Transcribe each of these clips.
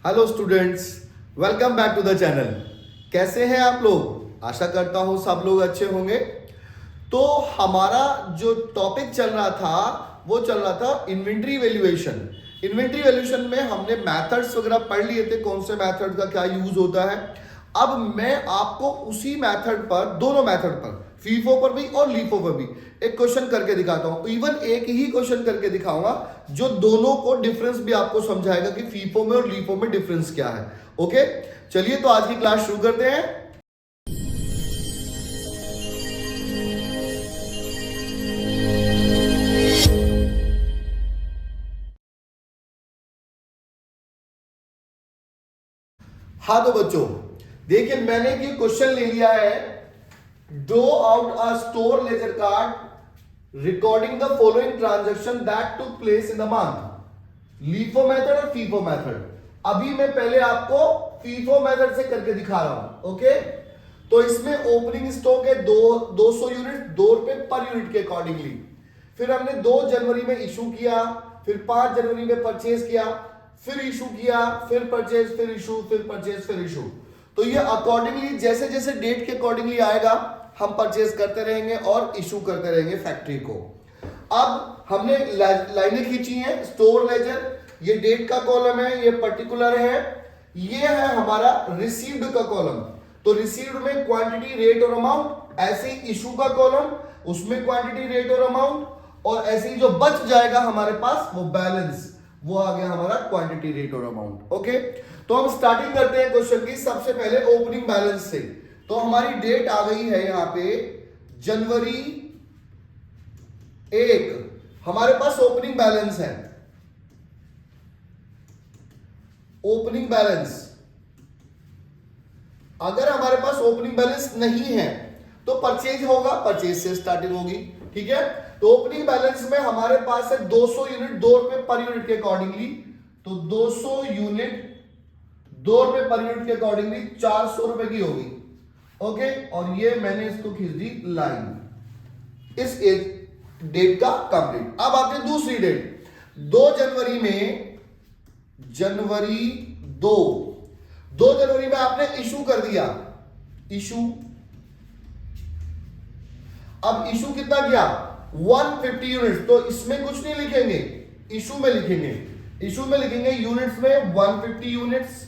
Hello students, welcome back to the channel. कैसे हैं आप लोग? आशा करता हूं सब लोग अच्छे होंगे। तो हमारा जो टॉपिक चल रहा था वो चल रहा था इन्वेंट्री वैल्यूएशन। इन्वेंट्री वैल्यूएशन में हमने मेथड्स वगैरह पढ़ लिए थे, कौन से मेथड का क्या यूज होता है। अब मैं आपको उसी मेथड पर, दोनों मेथड पर, फीफो पर भी और लीफो पर भी एक क्वेश्चन करके दिखाता हूं। इवन एक ही क्वेश्चन करके दिखाऊंगा जो दोनों को डिफरेंस भी आपको समझाएगा कि फीफो में और लीफो में डिफरेंस क्या है। ओके, चलिए तो आज की क्लास शुरू करते हैं। हाँ तो बच्चों देखिए, मैंने ये क्वेश्चन ले लिया है। Draw out a store laser card recording the following transaction that took place in the month. LIFO method और फीफो मेथड। अभी मैं पहले आपको फीफो मेथड से करके दिखा रहा हूं। ओके, तो इसमें ओपनिंग स्टॉक है 200 यूनिट, 2 रुपए पर यूनिट के अकॉर्डिंगली। फिर हमने 2 जनवरी में इशू किया, फिर 5 जनवरी में परचेज किया, फिर इशू किया, फिर परचेज, फिर इशू, फिर परचेज, फिर इशू। तो ये अकॉर्डिंगली जैसे जैसे डेट के अकॉर्डिंगली आएगा हम परचेज करते रहेंगे और इशू करते रहेंगे फैक्ट्री को। अब हमने लाइनें खींची हैं। स्टोर लेजर, ये डेट का कॉलम है, ये पर्टिकुलर है। ये है हमारा रिसीव्ड का कॉलम। तो रिसीव्ड में क्वांटिटी, रेट और अमाउंट। ऐसे ही इशू का कॉलम, उसमें क्वांटिटी, रेट और अमाउंट। और ऐसे ही जो बच जाएगा हमारे पास वो बैलेंस, वो आ गया हमारा क्वांटिटी, रेट और अमाउंट। ओके, तो हम स्टार्टिंग करते हैं क्वेश्चन की। सबसे पहले ओपनिंग बैलेंस से। तो हमारी डेट आ गई है यहां पे जनवरी 1। हमारे पास ओपनिंग बैलेंस है। ओपनिंग बैलेंस, अगर हमारे पास ओपनिंग बैलेंस नहीं है तो परचेज होगा, परचेज से स्टार्टिंग होगी। ठीक है, तो ओपनिंग बैलेंस में हमारे पास है 200 यूनिट, 2 रुपए पर यूनिट के अकॉर्डिंगली। तो 200 यूनिट 2 रुपए पर यूनिट के अकॉर्डिंगली 400 रुपए की होगी। ओके, और ये मैंने इसको खींच दी लाइन इस डेट का कंप्लीट। अब आते हैं दूसरी डेट, 2 जनवरी में, जनवरी 2 जनवरी में आपने इशू कर दिया, इशू। अब इशू कितना किया? 150 यूनिट्स। तो इसमें कुछ नहीं लिखेंगे, इशू में लिखेंगे। इशू में लिखेंगे यूनिट्स में 150 यूनिट्स।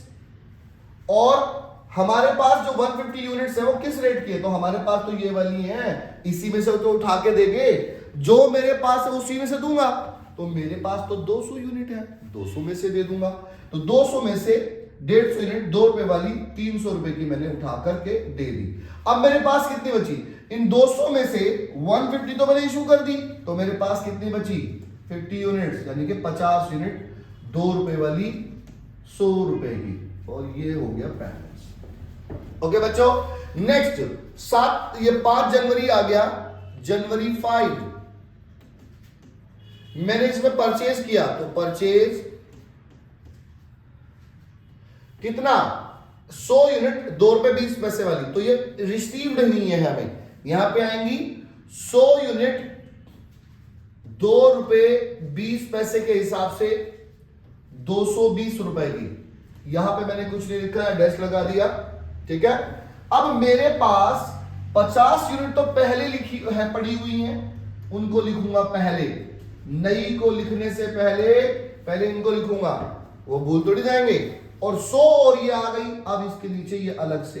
और हमारे पास जो 150 यूनिट्स है वो किस रेट की है? तो हमारे पास तो ये वाली है, इसी में से तो उठा के देंगे, जो मेरे पास है उसी में से दूंगा। तो मेरे पास तो 200 यूनिट है, 200 में से दे दूंगा। तो 200 में से 150 यूनिट 2 रुपए वाली 300 रुपए की मैंने उठा करके दे दी। अब मेरे पास कितनी बची? इन 200 में से 150 तो मैंने इशू कर दी, तो मेरे पास कितनी बची? 50 यूनिट्स, यानी कि 50 यूनिट 2 रुपए वाली 100 रुपए की। और ये हो गया बैलेंस। ओके बच्चों, नेक्स्ट ये 5 जनवरी आ गया, जनवरी 5 मैंने इसमें परचेज किया। तो परचेज कितना? 100 यूनिट 2 रुपए 20 पैसे वाली। तो ये रिसीव्ड नहीं है हमें, यहां पे आएंगी 100 यूनिट 2 रुपए 20 पैसे के हिसाब से 220 रुपए की। यहां पे मैंने कुछ नहीं लिखा है, डैश लगा दिया। ठीक है, अब मेरे पास 50 यूनिट तो पहले लिखी है, पड़ी हुई हैं, उनको लिखूंगा पहले। नई को लिखने से पहले इनको लिखूंगा, वो भूल थोड़ी जाएंगे। और 100 और ये आ गई। अब इसके नीचे ये अलग से,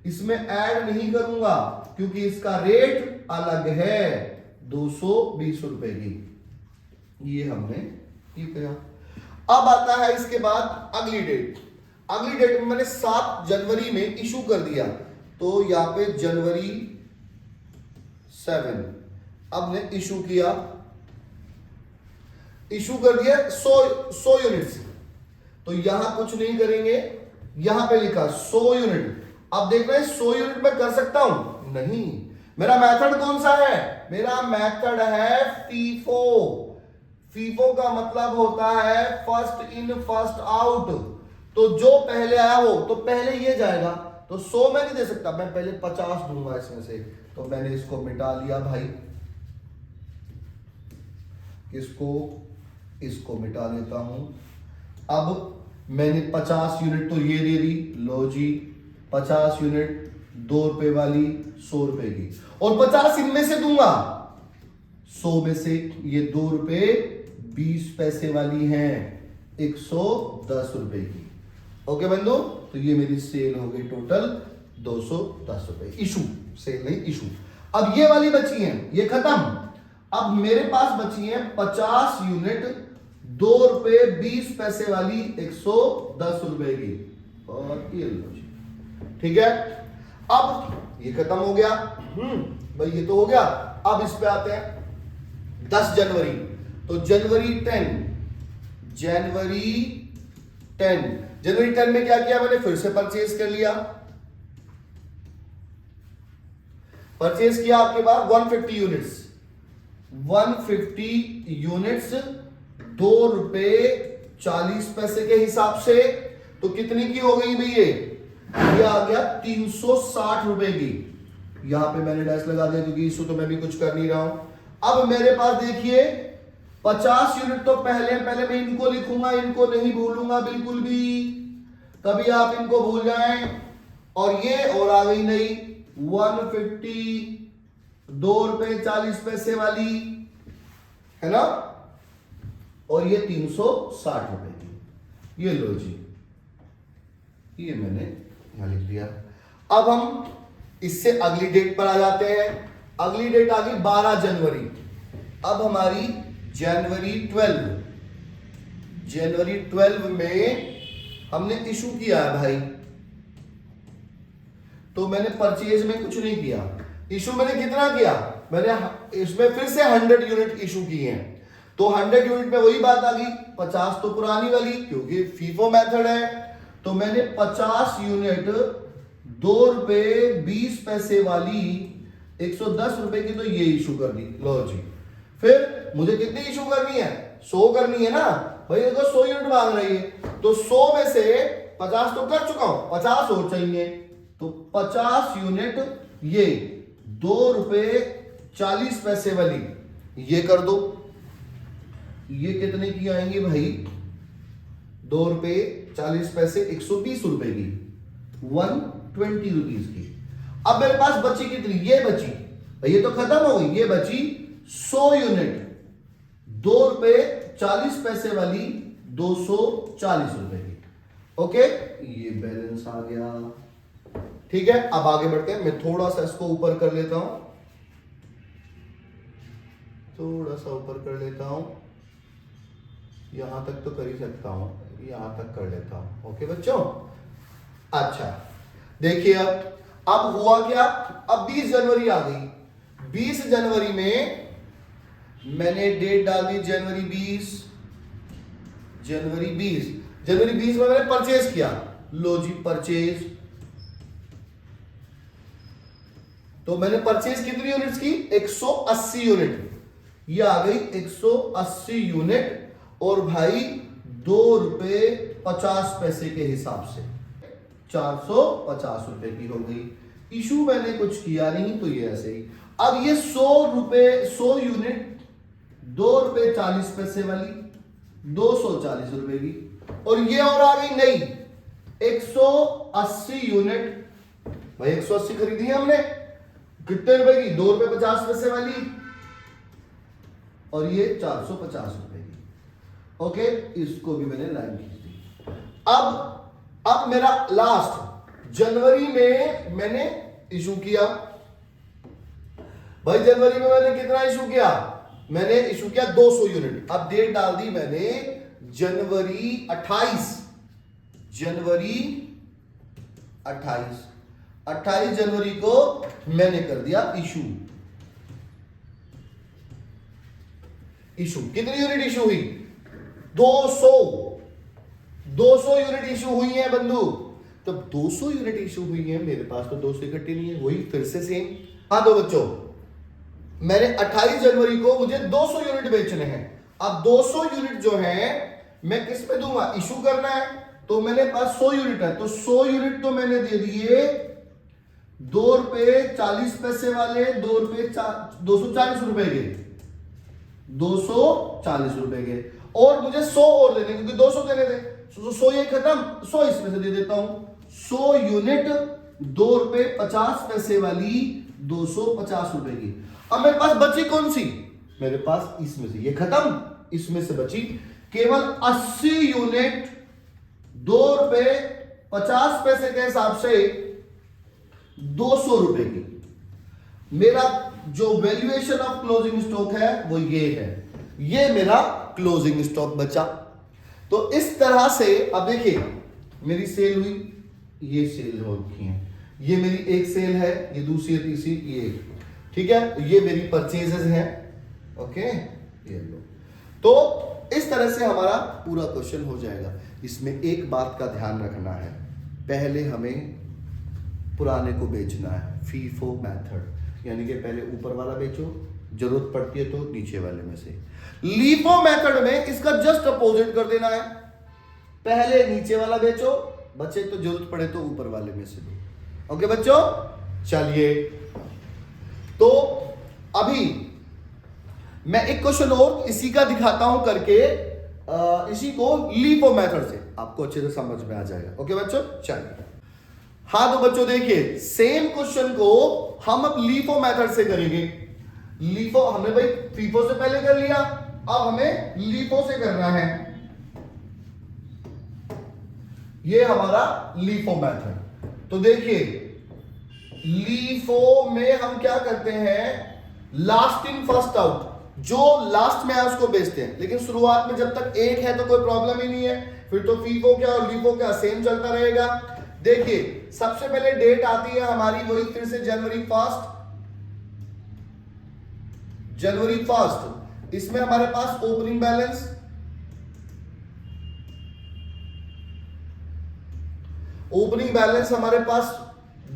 इसमें ऐड नहीं करूंगा क्योंकि इसका रेट अलग है, 220 रुपए की। ये हमने किया। अब आता है इसके बाद अगली डेट। अगली डेट में मैंने 7 जनवरी में इशू कर दिया। तो यहां पे जनवरी 7 अब ने इशू किया, इशू कर दिया 100 यूनिट्स। तो यहां कुछ नहीं करेंगे, यहां पे लिखा 100 यूनिट। अब देख रहे हैं 100 यूनिट में कर सकता हूं? नहीं। मेरा मेथड कौन सा है? मेरा मेथड है फीफो। फीफो का मतलब होता है फर्स्ट इन फर्स्ट आउट। तो जो पहले आया हो तो पहले ये जाएगा। तो 100 में नहीं दे सकता, मैं पहले 50 दूंगा इसमें से। तो मैंने इसको मिटा लिया भाई, किसको? इसको मिटा लेता हूं। अब मैंने 50 यूनिट तो ये दे दी, लो जी 50 यूनिट 2 रुपए वाली 100 रुपए की, और 50 इनमें से दूंगा, 100 में से ये 2 रुपए 20 पैसे वाली है 110 रुपए की। ओके बंधु, तो ये मेरी सेल हो गई टोटल 210 रुपए। इशू, सेल नहीं इशू। अब ये वाली बची है, ये खत्म। अब मेरे पास बची है 50 यूनिट 2 रुपए 20 पैसे वाली 110 रुपए की, और ये लो जी, ठीक है। अब ये खत्म हो गया, भाई ये तो हो गया। अब इस पे आते हैं 10 जनवरी। तो जनवरी 10 में क्या किया मैंने, फिर से परचेज कर लिया। परचेज किया आपके पास 150 यूनिट्स, 150 यूनिट्स 2 रुपए 40 पैसे के हिसाब से। तो कितनी की हो गई भाई, ये आ गया 360 रुपए की। यहां पे मैंने डैश लगा दिया क्योंकि इशू तो मैं भी कुछ कर नहीं रहा हूं। अब मेरे पास देखिए 50 यूनिट तो पहले मैं इनको लिखूंगा, इनको नहीं भूलूंगा बिल्कुल भी, कभी आप इनको भूल जाएं। और ये और आ गई नहीं 150 2 रुपए 40 पैसे वाली, है ना, और ये 360 रुपए की, ये लो जी, ये मैंने यहां लिख दिया। अब हम इससे अगली डेट पर आ जाते हैं। अगली डेट आ गई 12 जनवरी। अब हमारी जनवरी 12 में हमने इशू किया है भाई, तो मैंने परचेज में कुछ नहीं किया। इशू मैंने कितना किया, मैंने इसमें फिर से 100 यूनिट इशू की हैं। तो 100 यूनिट में वही बात आ गई, 50 तो पुरानी वाली क्योंकि फीफो मेथड है। तो मैंने 50 यूनिट 2 रुपए 20 पैसे वाली 110 रुपए की तो ये इशू कर दी, लो जी। फिर मुझे कितनी इशू करनी है, 100 करनी है ना भाई, देखो 100 यूनिट मांग रही है, तो 100 में से 50 तो कर चुका हूं, 50 और चाहिए। तो 50 यूनिट ये 2 रुपए 40 पैसे वाली ये कर दो। ये कितने की आएंगी भाई, 2 रुपए 40 पैसे 120 रुपए की, 120 रुपीज की। अब मेरे पास बची कितनी, ये बची भाई, ये तो खत्म हो गई, ये बची 100 यूनिट 2 रुपए 40 पैसे वाली 240 रुपए की। ओके, ये बैलेंस आ गया, ठीक है। अब आगे बढ़ते हैं, मैं थोड़ा सा इसको ऊपर कर लेता हूं, थोड़ा सा ऊपर कर लेता हूं, यहां तक तो कर ही सकता हूं, यहां तक कर लेता हूं। ओके बच्चों, अच्छा देखिए अब हुआ क्या, अब 20 जनवरी आ गई। 20 जनवरी में मैंने डेट डाल दी जनवरी 20 में मैंने परचेज किया, लो जी परचेज। तो मैंने परचेज कितनी यूनिट्स की, 180 यूनिट, ये आ गई 180 यूनिट, और भाई 2 रुपए 50 पैसे के हिसाब से 450 रुपए की हो गई। इशू मैंने कुछ किया नहीं, तो ये ऐसे ही। अब ये 100 यूनिट 2 रुपए 40 पैसे वाली 240 रुपए की, और ये और आ गई नहीं 180 यूनिट, भाई 180 खरीदी है हमने, कितने रुपए की, 2 रुपए 50 पैसे वाली, और ये 450 रुपए की। ओके, इसको भी मैंने लाइन खींच दी। अब मेरा लास्ट जनवरी में मैंने इशू किया, भाई जनवरी में मैंने कितना इशू किया, मैंने इशू किया 200 यूनिट। अब डेट डाल दी मैंने जनवरी 28 जनवरी को मैंने कर दिया इशू। कितनी यूनिट इशू हुई, 200 यूनिट इशू हुई है बंधु। तब 200 यूनिट इशू हुई है, मेरे पास तो 200 इकट्ठी नहीं है, वही फिर से सेम। हाँ तो बच्चों, मैंने 28 जनवरी को मुझे 200 यूनिट बेचने हैं। अब 200 यूनिट जो है मैं किस पे दूंगा, इशू करना है, तो मेरे पास 100 यूनिट है, तो 100 यूनिट तो मैंने दे दिए 2 रुपए 40 पैसे वाले, 240 रुपए के, 240 रुपए के, और मुझे 100 और देने, क्योंकि 200 देने थे, 100 ये खत्म, 100 इसमें से दे देता हूं। 100 यूनिट 2 रुपए 50 पैसे वाली 250 रुपए की। अब मेरे पास बची कौन सी, मेरे पास इसमें से ये खत्म, इसमें से बची केवल 80 यूनिट 2 रुपए 50 पैसे के हिसाब से 200 रुपए की। मेरा जो वैल्यूएशन ऑफ क्लोजिंग स्टॉक है वो ये है, ये मेरा क्लोजिंग स्टॉक बचा। तो इस तरह से अब देखिए मेरी सेल हुई, ये सेल हो रखी है, ये मेरी एक सेल है, ये दूसरी तीसरी ये, ठीक है, ये मेरी परचेजेस हैं, ओके, ये लो। तो इस तरह से हमारा पूरा क्वेश्चन हो जाएगा। इसमें एक बात का ध्यान रखना है, पहले हमें पुराने को बेचना है, फीफो मेथड, यानी कि पहले ऊपर वाला बेचो, जरूरत पड़ती है तो नीचे वाले में से। लीफो मेथड में इसका जस्ट अपोजिट कर देना है, पहले नीचे वाला बेचो, बचे तो जरूरत पड़े तो ऊपर वाले में से दो। ओके बच्चों, चलिए तो अभी मैं एक क्वेश्चन और इसी का दिखाता हूं करके, इसी को लीफो मेथड से, आपको अच्छे से समझ में आ जाएगा। ओके बच्चों, चलिए। हाँ तो बच्चों देखिए, सेम क्वेश्चन को हम अब लीफो मेथड से करेंगे। लीफो हमने भाई फीफो से पहले कर लिया, अब हमें लीफो से करना है। ये हमारा लीफो मेथड। तो देखिए लीफो में हम क्या करते हैं, लास्ट इन फर्स्ट आउट, जो लास्ट में है उसको बेचते हैं, लेकिन शुरुआत में जब तक एक है तो कोई प्रॉब्लम ही नहीं है, फिर तो फीफो क्या और लीफो क्या सेम चलता रहेगा। देखिए सबसे पहले डेट आती है हमारी वही फिर से जनवरी 1, इसमें हमारे पास ओपनिंग बैलेंस, हमारे पास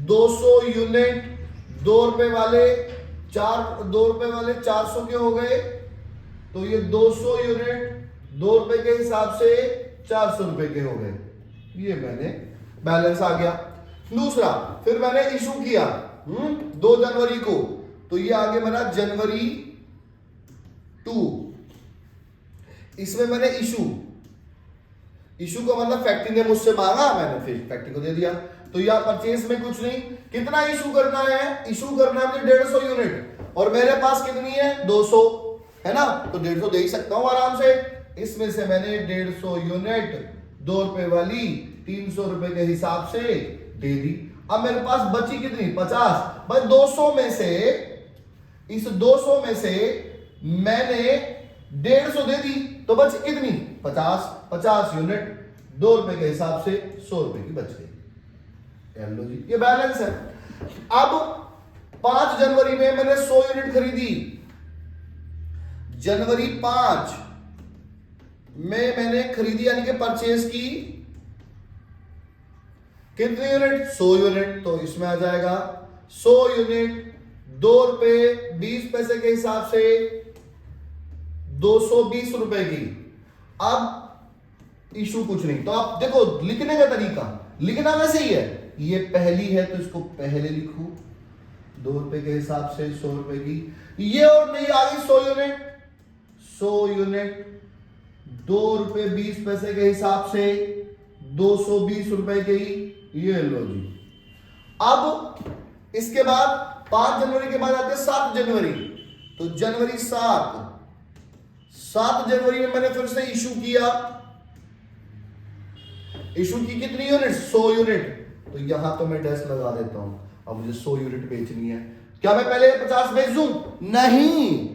200 यूनिट 2 रुपए वाले 400 के हो गए, तो ये 200 यूनिट 2 रुपए के हिसाब से 400 रुपए के हो गए, ये मैंने बैलेंस आ गया। दूसरा फिर मैंने इशू किया 2 जनवरी को, तो ये आगे मेरा जनवरी 2, इसमें मैंने इशू को मतलब फैक्ट्री ने मुझसे मांगा, मैंने फिर फैक्ट्री को दे दिया। तो यह परचेज में कुछ नहीं, कितना इशू करना है, इशू करना है मुझे 150 यूनिट, और मेरे पास कितनी है 200 है ना, तो 150 दे ही सकता हूं आराम से। इसमें से मैंने 150 यूनिट 2 रुपए वाली 300 रुपए के हिसाब से दे दी। अब मेरे पास बची कितनी 50, भाई 200 में से, इस 200 में से मैंने 150 दे दी, तो बची कितनी 50 यूनिट 2 रुपए के हिसाब से 100 रुपए की बच गई। लो जी, ये बैलेंस है। अब 5 जनवरी में मैंने 100 यूनिट खरीदी, जनवरी 5 में मैंने खरीदी यानी कि परचेज की कितनी यूनिट 100 यूनिट, तो इसमें आ जाएगा 100 यूनिट 2 रुपए 20 पैसे के हिसाब से 220 रुपए की। अब इशू कुछ नहीं, तो आप देखो लिखने का तरीका, लिखना वैसे ही है, ये पहली है तो इसको पहले लिखूं 2 रुपए के हिसाब से 100 रुपए की, ये और नहीं आ गई 100 यूनिट 2 रुपए 20 पैसे के हिसाब से 220 रुपए की, ये लो जी। अब इसके बाद 5 जनवरी के बाद आते हैं 7 जनवरी, तो जनवरी 7 जनवरी में मैंने फिर से इशू किया, इशू की कितनी यूनिट 100 यूनिट, तो यहां तो मैं डैश लगा देता हूं। अब मुझे 100 यूनिट बेचनी है, क्या मैं पहले 50 बेच दूं, नहीं,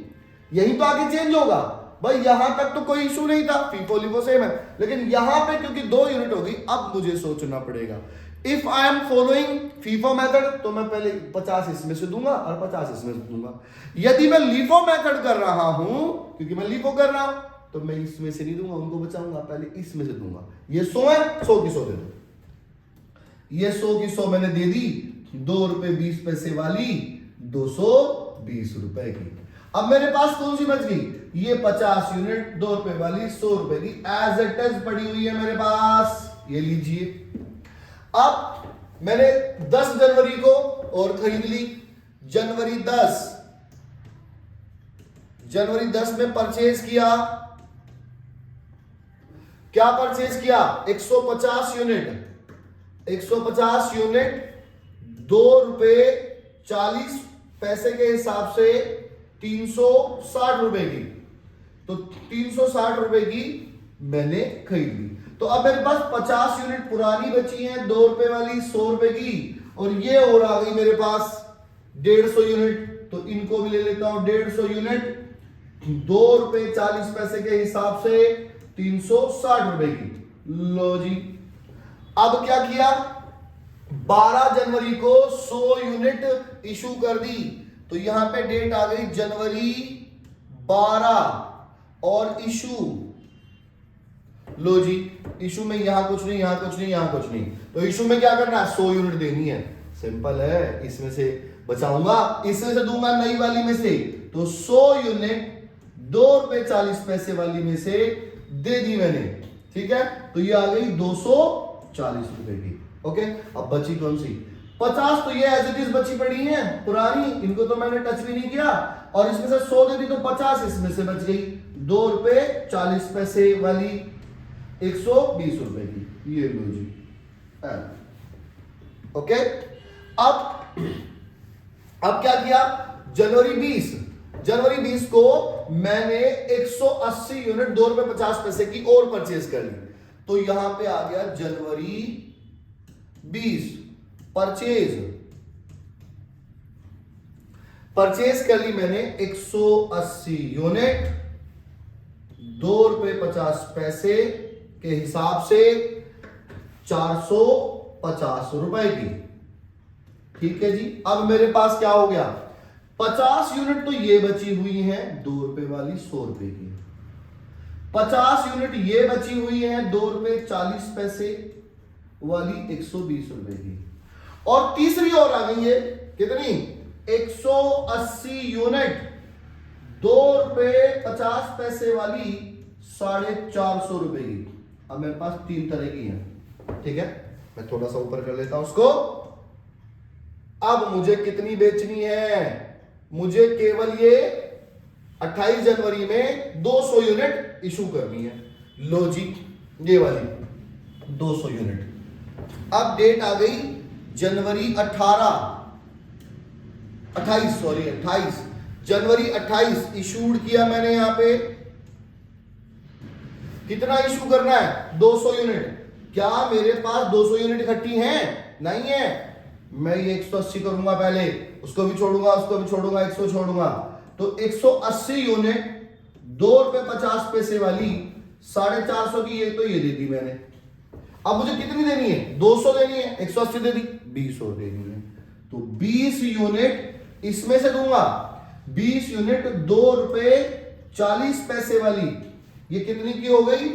यही तो आगे चेंज होगा भाई। यहां तक तो कोई इशू नहीं था, फीफो लिफो सेम है, लेकिन यहां पे क्योंकि 2 यूनिट हो गई, अब मुझे सोचना पड़ेगा। If I am following FIFO method तो मैं पहले 50 इसमें से दूंगा और 50 इसमें से दूंगा। यदि मैं लीफो मेथड कर रहा हूं, क्योंकि मैं लीफो कर रहा हूं, तो मैं इसमें से नहीं दूंगा, उनको बचाऊंगा, पहले इसमें से दूंगा। ये 100 है, 100 की 100 दे दो, ये 100 की 100 मैंने दे दी, 2 रुपए 20 पैसे वाली 220 रुपए की। अब मेरे पास कौन सी बच गई, ये 50 यूनिट 2 रुपए वाली 100 रुपए की एज इट इज पड़ी हुई है मेरे पास, ये लीजिए। अब मैंने 10 जनवरी को और खरीद ली, जनवरी 10 में परचेज किया, क्या परचेज किया? 150 यूनिट, 150 यूनिट 2 रुपए 40 पैसे के हिसाब से 360 रुपए की, तो 360 रुपए की मैंने खरीद ली। तो अब मेरे पास 50 यूनिट पुरानी बची हैं 2 रुपए वाली 100 रुपए की, और ये और आ गई मेरे पास 150 यूनिट, तो इनको भी ले लेता हूं 150 यूनिट 2 रुपए 40 पैसे के हिसाब से 360 रुपए की। लो जी, अब क्या किया? 12 जनवरी को 100 यूनिट इशू कर दी, तो यहां पे डेट आ गई जनवरी 12 और इशू। लो जी, इशू में यहां कुछ नहीं, यहां कुछ नहीं, यहां कुछ नहीं, तो इशू में क्या करना है? 100 यूनिट देनी है। सिंपल है, इसमें से बचाऊंगा, इसमें से दूंगा नई वाली में से, तो 100 यूनिट 2 रुपए 40 पैसे वाली में से दे दी मैंने। ठीक है, तो ये आ गई 240 रुपए की। ओके, अब बची कौन सी? 50, तो ये एज इट इज बची पड़ी है पुरानी, इनको तो मैंने टच भी नहीं किया, और इसमें से 100 दे दी तो 50 इसमें से बच गई। 2 रुपए 40 पैसे वाली 120 रुपए की, ये लो जी। ओके, अब क्या किया? जनवरी 20 को मैंने 180 यूनिट 2 रुपए 50 पैसे की और परचेज कर ली, तो यहां पे आ गया जनवरी 20 परचेज कर ली मैंने 180 यूनिट 2 रुपए 50 पैसे के हिसाब से 450 रुपए की। ठीक है जी, अब मेरे पास क्या हो गया? 50 यूनिट तो ये बची हुई है 2 रुपए वाली 100 रुपए की, 50 यूनिट ये बची हुई है 2 रुपए 40 पैसे वाली 120 रुपए की, और तीसरी और आ गई है कितनी? 180 यूनिट 2 रुपए 50 पैसे वाली 450 रुपए की। अब मेरे पास 3 तरह की है। ठीक है, मैं थोड़ा सा ऊपर कर लेता हूं उसको। अब मुझे कितनी बेचनी है? मुझे केवल ये 28 जनवरी में 200 यूनिट इशू करनी है। लो जी, ये वाली 200 यूनिट। अब डेट आ गई जनवरी 28 जनवरी 28 इशूड किया मैंने। यहां पे कितना इशू करना है? 200 यूनिट। क्या मेरे पास 200 यूनिट इकट्ठी हैं? नहीं है, मैं ये 180 करूंगा पहले, उसको भी छोड़ूंगा, उसको भी छोड़ूंगा, 100 छोड़ूंगा, तो 180 यूनिट 2 रुपए 50 पैसे वाली 450 की, ये तो ये दे दी मैंने। अब मुझे कितनी देनी है? 200 देनी है, 180 दे दी, 20 और देनी है, तो 20 यूनिट इसमें से दूंगा। 20 यूनिट 2 रुपए 40 पैसे वाली, ये कितनी की हो गई?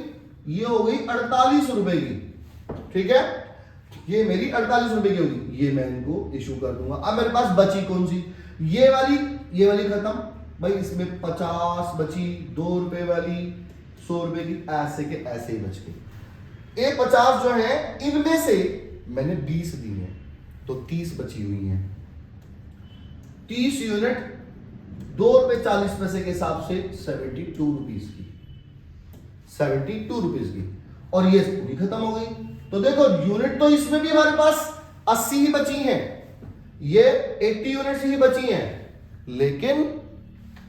ये हो गई 48 रुपए की। ठीक है, ये मेरी 48 रुपए की होगी, ये मैं इनको इशू कर दूंगा। अब मेरे पास बची कौन सी? ये वाली खत्म भाई, इसमें 50 बची 2 रुपए वाली 100 रुपए की, ऐसे के ऐसे ही बच गई। ये 50 जो है इनमें से मैंने 20 दी है, तो 30 बची हुई है। 30 यूनिट 2 रुपए 40 पैसे के हिसाब से 72 रुपीज की, 72 रुपीज की, और ये पूरी खत्म हो गई। तो देखो यूनिट तो इसमें भी हमारे पास 80 ही बची हैं, ये 80 यूनिट्स ही बची हैं, लेकिन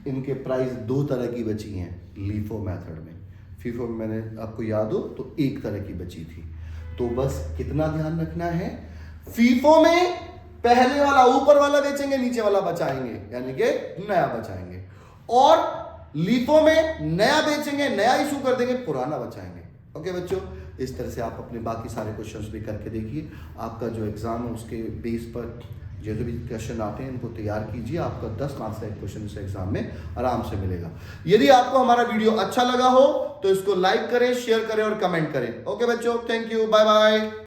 इनके प्राइस 2 तरह की बची हैं लीफो मेथड में। फीफो में मैंने आपको याद हो तो 1 तरह की बची थी। तो बस कितना ध्यान रखना है, फीफो में पहले वाला ऊपर वाला बेचेंगे, नीचे वाला बचाएंगे, यानी कि नया बचाएंगे, और लीफो में नया बेचेंगे, नया इशू कर देंगे, पुराना बचाएंगे। ओके बच्चों, इस तरह से आप अपने बाकी सारे क्वेश्चंस भी करके देखिए। आपका जो एग्जाम है उसके बेस पर जो भी क्वेश्चन आते हैं इनको तैयार कीजिए, आपका 10 मार्क्स का एक क्वेश्चन इस एग्जाम में आराम से मिलेगा। यदि आपको हमारा वीडियो अच्छा लगा हो तो इसको लाइक करें, शेयर करें और कमेंट करें। ओके बच्चों, थैंक यू, बाय बाय।